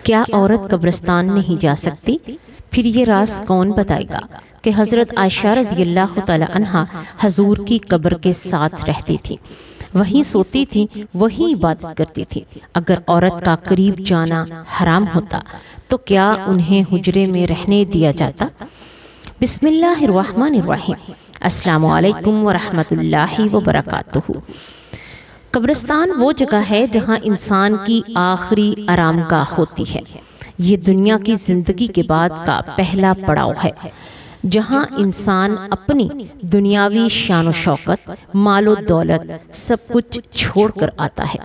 کیا عورت قبرستان نہیں جا سکتی؟ پھر یہ راز کون بتائے گا کہ حضرت عائشہ رضی اللہ تعالی عنہا حضور کی قبر کے ساتھ رہتی تھی، وہیں سوتی تھی، وہیں عبادت کرتی تھی۔ اگر عورت کا قریب جانا حرام ہوتا تو کیا انہیں حجرے میں رہنے دیا جاتا؟ بسم اللہ الرحمن الرحیم۔ السلام علیکم ورحمۃ اللہ وبرکاتہ۔ قبرستان وہ جگہ ہے جہاں انسان کی آخری آرام گاہ ہوتی ہے۔ یہ دنیا کی زندگی کے بعد کا پہلا پڑاؤ ہے، جہاں انسان اپنی دنیاوی شان و شوکت، مال و دولت سب کچھ چھوڑ کر آتا ہے۔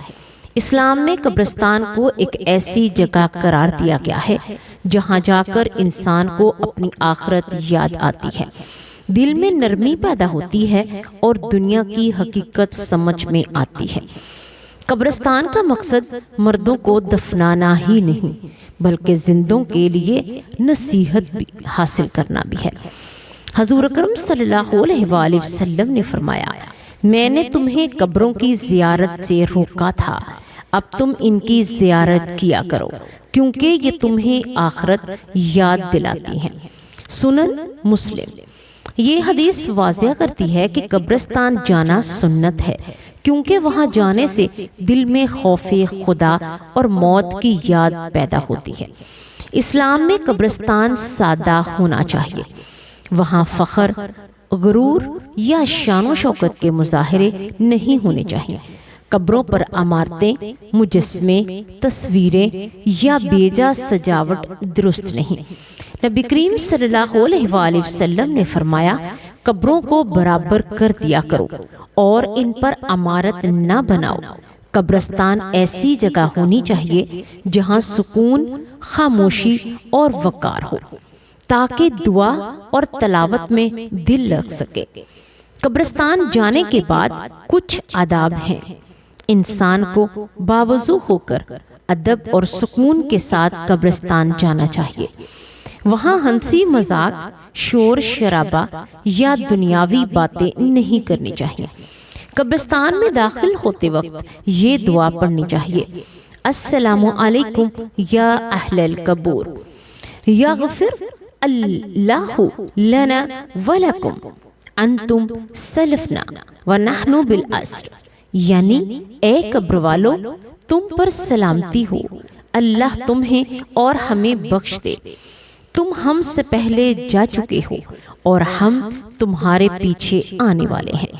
اسلام میں قبرستان کو ایک ایسی جگہ قرار دیا گیا ہے جہاں جا کر انسان کو اپنی آخرت یاد آتی ہے، دل میں نرمی پیدا ہوتی ہے اور دنیا کی حقیقت سمجھ میں آتی ہے۔ قبرستان کا مقصد مردوں کو دفنانا ہی نہیں بلکہ زندوں کے لیے نصیحت بھی حاصل کرنا بھی ہے۔ حضور اکرم صلی اللہ علیہ وآلہ وسلم نے فرمایا، میں نے تمہیں قبروں کی زیارت سے روکا تھا، اب تم ان کی زیارت کیا کرو کیونکہ یہ تمہیں آخرت یاد دلاتی ہیں۔ سنن مسلم۔ یہ حدیث واضح کرتی ہے کہ قبرستان جانا سنت ہے، کیونکہ وہاں جانے سے دل میں خوف خدا اور موت کی یاد پیدا ہوتی ہے۔ اسلام میں قبرستان سادہ ہونا چاہیے، وہاں فخر، غرور یا شان و شوکت کے مظاہرے نہیں ہونے چاہیے۔ قبروں پر عمارتیں، مجسمے، تصویریں یا بیجا سجاوٹ درست نہیں۔ نبی کریم صلی اللہ علیہ وآلہ وسلم نے فرمایا، قبروں کو برابر کر دیا کرو اور ان پر عمارت نہ بناؤ۔ قبرستان ایسی جگہ ہونی چاہیے جہاں سکون، خاموشی اور وقار ہو تاکہ دعا اور تلاوت میں دل لگ سکے۔ قبرستان جانے کے بعد کچھ آداب ہیں۔ انسان کو باوضو ہو کر ادب اور سکون کے ساتھ قبرستان جانا چاہیے۔ وہاں ہنسی مذاق، شور شرابہ یا دنیاوی باتیں نہیں کرنی چاہیے۔ قبرستان میں داخل ہوتے وقت یہ دعا پڑھنی چاہیے، السلام علیکم یا اہل القبور، یغفر اللہ لنا ولکم، انتم سلفنا ونحن بالعصر، یعنی اے قبر والو، تم پر سلامتی ہو، اللہ تمہیں اور ہمیں بخش دے، تم ہم سے پہلے جا چکے ہو اور ہم تمہارے پیچھے آنے والے ہیں۔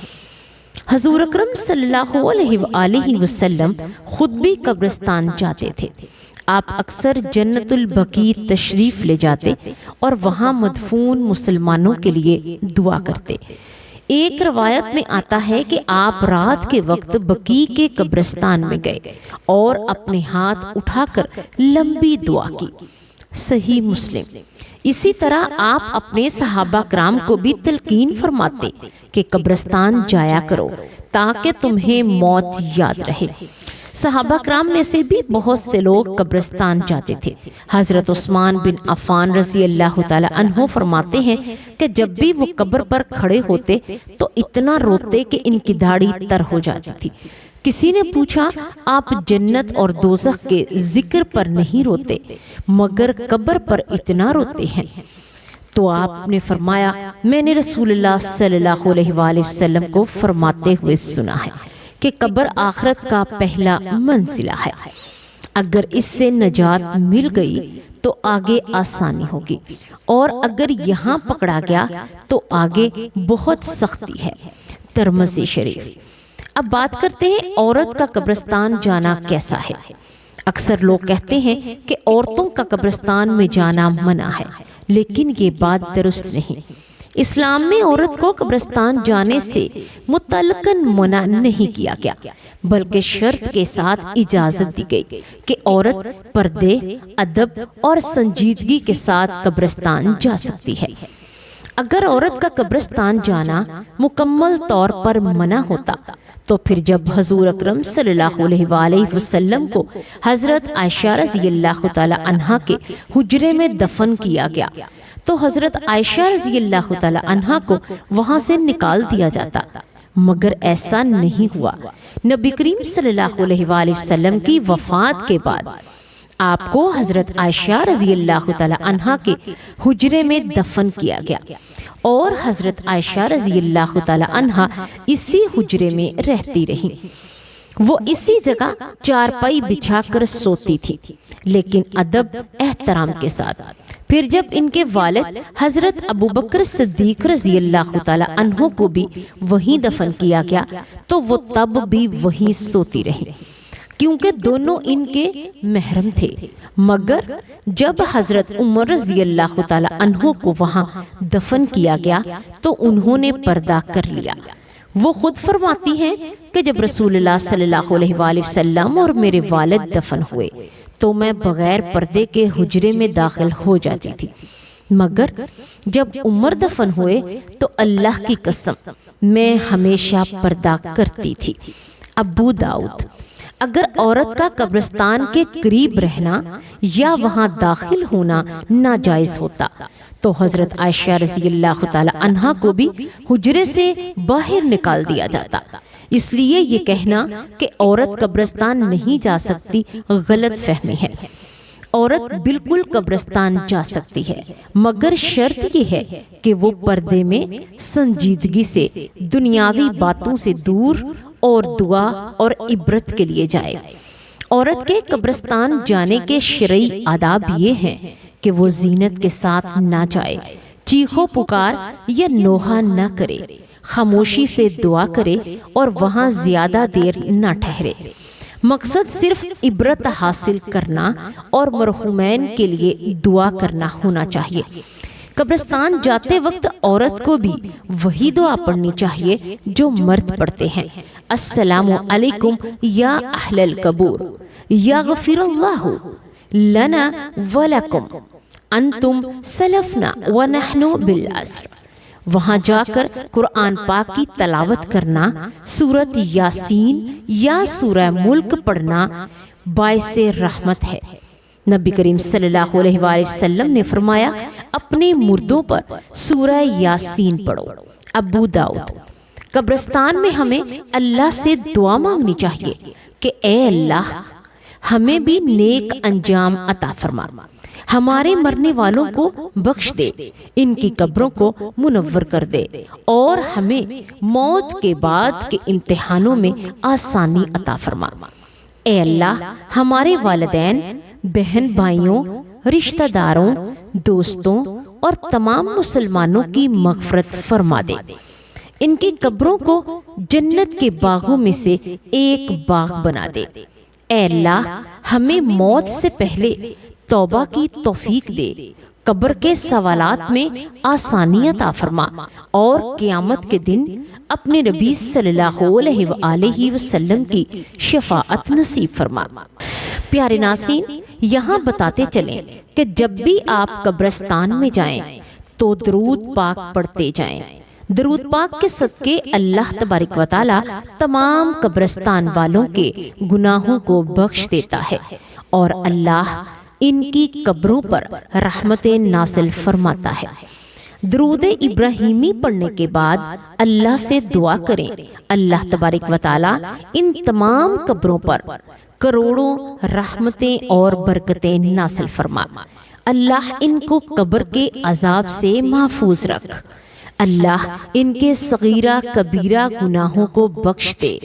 حضور اکرم صلی اللہ علیہ وآلہ وسلم خود بھی قبرستان جاتے تھے۔ آپ اکثر جنت البقیع تشریف لے جاتے اور وہاں مدفون مسلمانوں کے لیے دعا کرتے۔ ایک روایت میں آتا ہے کہ آپ رات کے وقت بقیع کے قبرستان میں گئے اور اپنے ہاتھ اٹھا کر لمبی دعا کی۔ صحیح مسلم۔ اسی طرح آپ اپنے صحابہ کرام کو بھی تلقین فرماتے کہ قبرستان جایا کرو تاکہ تمہیں موت یاد رہے۔ صحابہ کرام میں سے بھی بہت سے لوگ قبرستان جاتے تھے۔ حضرت عثمان بن عفان رضی اللہ تعالی عنہ فرماتے ہیں کہ جب بھی وہ قبر پر کھڑے ہوتے تو اتنا روتے کہ ان کی داڑھی تر ہو جاتی تھی۔ کسی نے پوچھا، آپ جنت اور دوزخ کے ذکر پر نہیں روتے مگر قبر پر اتنا روتے ہیں؟ تو آپ نے فرمایا، میں نے رسول اللہ صلی اللہ علیہ وآلہ وسلم کو فرماتے ہوئے سنا ہے کہ قبر آخرت کا پہلا منزلہ ہے، اگر اس سے نجات مل گئی تو آگے آسانی ہوگی، اور اگر یہاں پکڑا گیا تو آگے بہت سختی ہے۔ ترمذی شریف۔ اب بات کرتے ہیں عورت کا قبرستان جانا کیسا ہے۔ اکثر لوگ کہتے ہیں کہ عورتوں کا قبرستان میں جانا منع ہے، لیکن یہ بات درست نہیں۔ اسلام میں عورت کو قبرستان جانے سے مطلقاً منع نہیں کیا گیا، بلکہ شرط کے ساتھ اجازت دی گئی کہ عورت پردے، ادب اور سنجیدگی کے ساتھ قبرستان جا سکتی ہے۔ اگر عورت کا قبرستان جانا مکمل طور پر منع ہوتا تو پھر جب حضور اکرم صلی اللہ علیہ وآلہ وسلم کو حضرت عائشہ رضی اللہ تعالی عنہا کے حجرے میں دفن کیا گیا تو حضرت عائشہ رضی اللہ تعالی عنہا کو وہاں سے نکال دیا جاتا، مگر ایسا نہیں ہوا۔ نبی کریم صلی اللہ علیہ وآلہ وسلم کی وفات کے بعد آپ کو حضرت عائشہ رضی اللہ تعالی عنہا کے حجرے میں دفن کیا گیا اور حضرت عائشہ رضی اللہ تعالی عنہا اسی حجرے میں رہتی رہی۔ وہ اسی جگہ چارپائی بچھا کر سوتی تھی، لیکن ادب احترام کے ساتھ۔ پھر جب ان کے والد حضرت ابوبکر صدیق رضی اللہ تعالی عنہ کو بھی وہیں دفن کیا گیا تو وہ تب بھی وہیں سوتی رہی، کیونکہ دونوں ان کے محرم تھے۔ مگر جب حضرت عمر رضی اللہ تعالی عنہ کو وہاں دفن کیا گیا تو انہوں نے پردہ کر لیا۔ وہ خود فرماتی ہیں کہ جب رسول اللہ صلی اللہ علیہ وآلہ وسلم اور میرے والد دفن ہوئے تو میں بغیر پردے کے حجرے میں داخل ہو جاتی تھی، مگر جب عمر دفن ہوئے تو اللہ کی قسم میں ہمیشہ پردہ کرتی تھی۔ ابو داؤد۔ اگر عورت کا قبرستان کے قریب رہنا یا وہاں داخل ہونا ناجائز ہوتا تو حضرت عائشہ رضی اللہ تعالی عنہا کو بھی حجرے سے باہر نکال دیا جاتا۔ اس لیے یہ کہنا کہ عورت قبرستان نہیں جا سکتی غلط فہمی ہے۔ عورت بالکل قبرستان جا سکتی ہے، مگر شرط یہ ہے کہ وہ پردے میں سنجیدگی سے دنیاوی باتوں سے دور اور دعا اور عبرت کے لیے جائے۔ عورت کے قبرستان جانے کے شرعی آداب یہ ہیں کہ وہ زینت کے ساتھ نہ جائے، چیخو پکار یا نوحہ نہ کرے، خاموشی سے دعا کرے اور وہاں زیادہ دیر نہ ٹھہرے۔ مقصد صرف عبرت حاصل کرنا اور مرحومین کے لیے دعا کرنا ہونا چاہیے۔ قبرستان جاتے وقت عورت کو بھی وہی دعا پڑھنی چاہیے جو مرد پڑھتے ہیں۔ السلام علیکم یا اہل القبور، یغفر اللہ لنا ولکم، انتم سلفنا ونحن بالعصر۔ وہاں جا کر قرآن پاک کی تلاوت کرنا، سورۃ یاسین یا سورہ ملک پڑھنا باعث رحمت ہے۔ نبی کریم صلی اللہ علیہ وآلہ وسلم نے فرمایا، اپنے مردوں پر سورہ یاسین پڑھو۔ ابو داؤد۔ قبرستان میں ہمیں اللہ سے دعا مانگنی چاہیے کہ اے اللہ ہمیں بھی نیک انجام عطا فرما، ہمارے مرنے والوں کو بخش دے، ان کی قبروں کو منور کر دے اور ہمیں موت کے بعد کے امتحانوں میں آسانی عطا فرما۔ اے اللہ ہمارے والدین، بہن بھائیوں، رشتہ داروں، دوستوں اور تمام مسلمانوں کی مغفرت فرما دے، ان کی قبروں کو جنت کے باغوں میں سے ایک باغ بنا دے۔ اے اللہ ہمیں موت سے پہلے توبہ کی توفیق دے، قبر کے سوالات میں آسانی عطا فرما اور قیامت کے دن اپنے نبی صلی اللہ علیہ وآلہ وسلم کی شفاعت نصیب فرما۔ پیارے ناظرین، یہاں بتاتے چلیں کہ جب بھی آپ قبرستان میں جائیں تو درود پاک پڑھتے جائیں۔ درود پاک کے صدقے اللہ تبارک و تعالی تمام قبرستان والوں کے گناہوں کو بخش دیتا ہے اور اللہ ان کی قبروں پر رحمتیں نازل فرماتا ہے۔ درود ابراہیمی پڑھنے کے بعد اللہ سے دعا کریں، اللہ تبارک و تعالی ان تمام قبروں پر کروڑوں رحمتیں اور برکتیں نازل فرما۔ اللہ ان کو قبر کے عذاب سے محفوظ رکھ۔ اللہ ان کے صغیرہ کبیرہ گناہوں کو بخش دے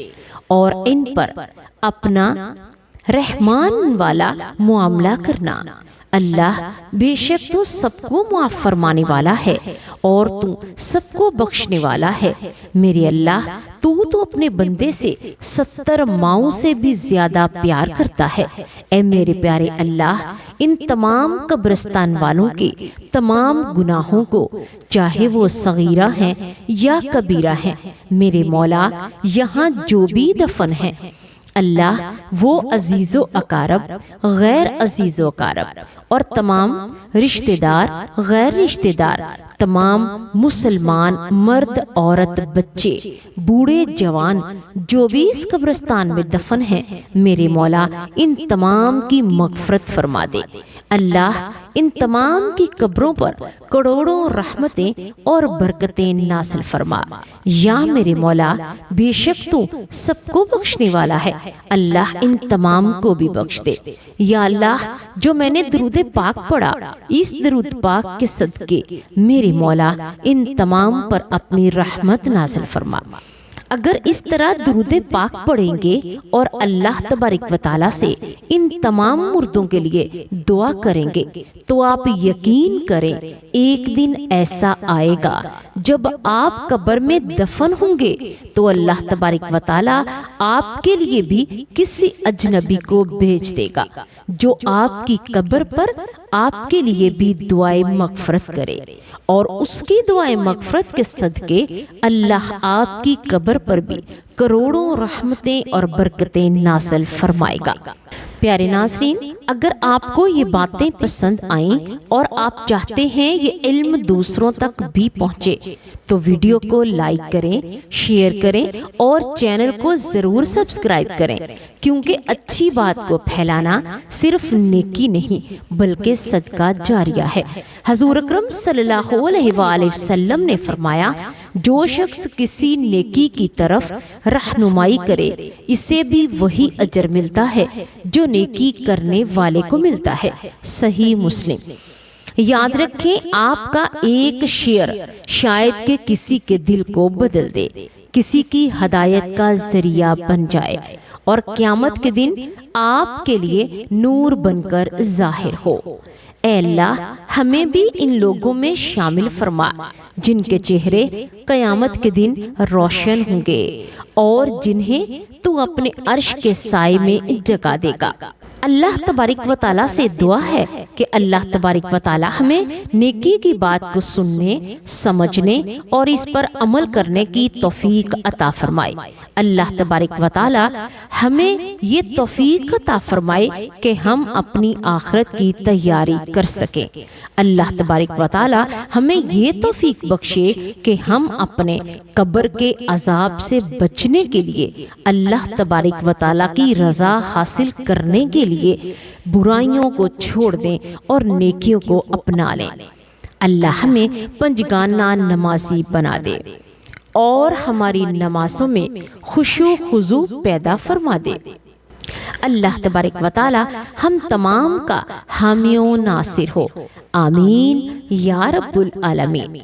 اور ان پر اپنا رحمان والا معاملہ کرنا۔ اللہ بے شک تو سب کو معاف فرمانے والا ہے اور تو سب کو بخشنے والا ہے۔ میرے اللہ تو اپنے بندے سے 70 ماؤں سے بھی زیادہ پیار کرتا ہے۔ اے میرے پیارے اللہ، ان تمام قبرستان والوں کے تمام گناہوں کو، چاہے وہ صغیرہ ہیں یا کبیرہ ہیں، میرے مولا یہاں جو بھی دفن ہیں، اللہ وہ عزیز و اقارب، غیر عزیز و اقارب اور تمام رشتہ دار، غیر رشتہ دار، تمام مسلمان مرد عورت بچے بوڑھے جوان جو بھی اس قبرستان میں دفن ہیں، میرے مولا ان تمام کی مغفرت فرما دے۔ اللہ ان تمام کی قبروں پر کروڑوں رحمتیں اور برکتیں نازل فرما۔ یا میرے مولا بے شک تو سب کو بخشنے والا ہے، اللہ ان تمام کو بھی بخش دے۔ یا اللہ جو میں نے درود پاک پڑھا، اس درود پاک کے صدقے میرے مولا ان تمام پر اپنی رحمت نازل فرما۔ اگر اس طرح درود پاک پڑھیں گے اور اللہ تبارک و تعالیٰ سے ان تمام مردوں کے لیے دعا کریں گے تو آپ یقین کریں ایک دن ایسا آئے گا جب آپ قبر میں دفن ہوں گے تو اللہ تبارک و تعالیٰ آپ کے لیے بھی کسی اجنبی کو بھیج دے گا جو آپ کی قبر پر آپ کے لیے بھی دعائیں مغفرت کرے، اور اس کی دعائیں مغفرت کے صدقے اللہ آپ کی قبر پر بھی کروڑوں رحمتیں اور برکتیں نازل فرمائے گا۔ پیارے ناظرین، اگر آپ کو یہ باتیں پسند آئیں اور آپ چاہتے ہیں یہ علم دوسروں تک بھی پہنچے تو ویڈیو کو لائک کریں، شیئر کریں اور چینل کو ضرور سبسکرائب کریں، کیونکہ اچھی بات کو پھیلانا صرف نیکی نہیں بلکہ صدقہ جاریہ ہے۔ حضور اکرم صلی اللہ علیہ وآلہ وسلم نے فرمایا، جو شخص کسی نیکی کی طرف رہنمائی کرے اسے بھی وہی اجر ملتا ہے جو نیکی کرنے والے کو ملتا ہے۔ صحیح مسلم۔ یاد رکھیں، آپ کا ایک شیئر شاید کہ کسی کے دل کو بدل دے، کسی کی ہدایت کا ذریعہ بن جائے اور قیامت کے دن آپ کے لیے نور بن کر ظاہر ہو۔ اے اللہ ہمیں بھی ان لوگوں میں شامل فرما جن کے چہرے قیامت کے دن روشن ہوں گے اور جنہیں تو اپنے عرش کے سائے میں جگہ دے گا۔ اللہ تبارک و تعالیٰ سے دعا ہے کہ اللہ تبارک و تعالیٰ ہمیں نیکی کی بات کو سننے، سمجھنے اور اس پر عمل کرنے کی توفیق عطا فرمائے۔ اللہ تبارک و تعالیٰ ہمیں یہ توفیق عطا فرمائے کہ ہم اپنی آخرت کی تیاری کر سکیں۔ اللہ تبارک و تعالیٰ ہمیں یہ توفیق بخشے کہ ہم اپنے قبر کے عذاب سے بچنے کے لیے اللہ تبارک و تعالیٰ کی رضا حاصل کرنے کے لیے برائیوں کو چھوڑ دیں اور نیکیوں کو اپنا لیں۔ اللہ ہمیں پنجگانہ نمازی بنا دے اور ہماری نمازوں میں خشوع و خضوع پیدا فرما دے۔ اللہ تبارک و تعالی ہم تمام کا حامی و ناصر ہو، آمین یا رب العالمین۔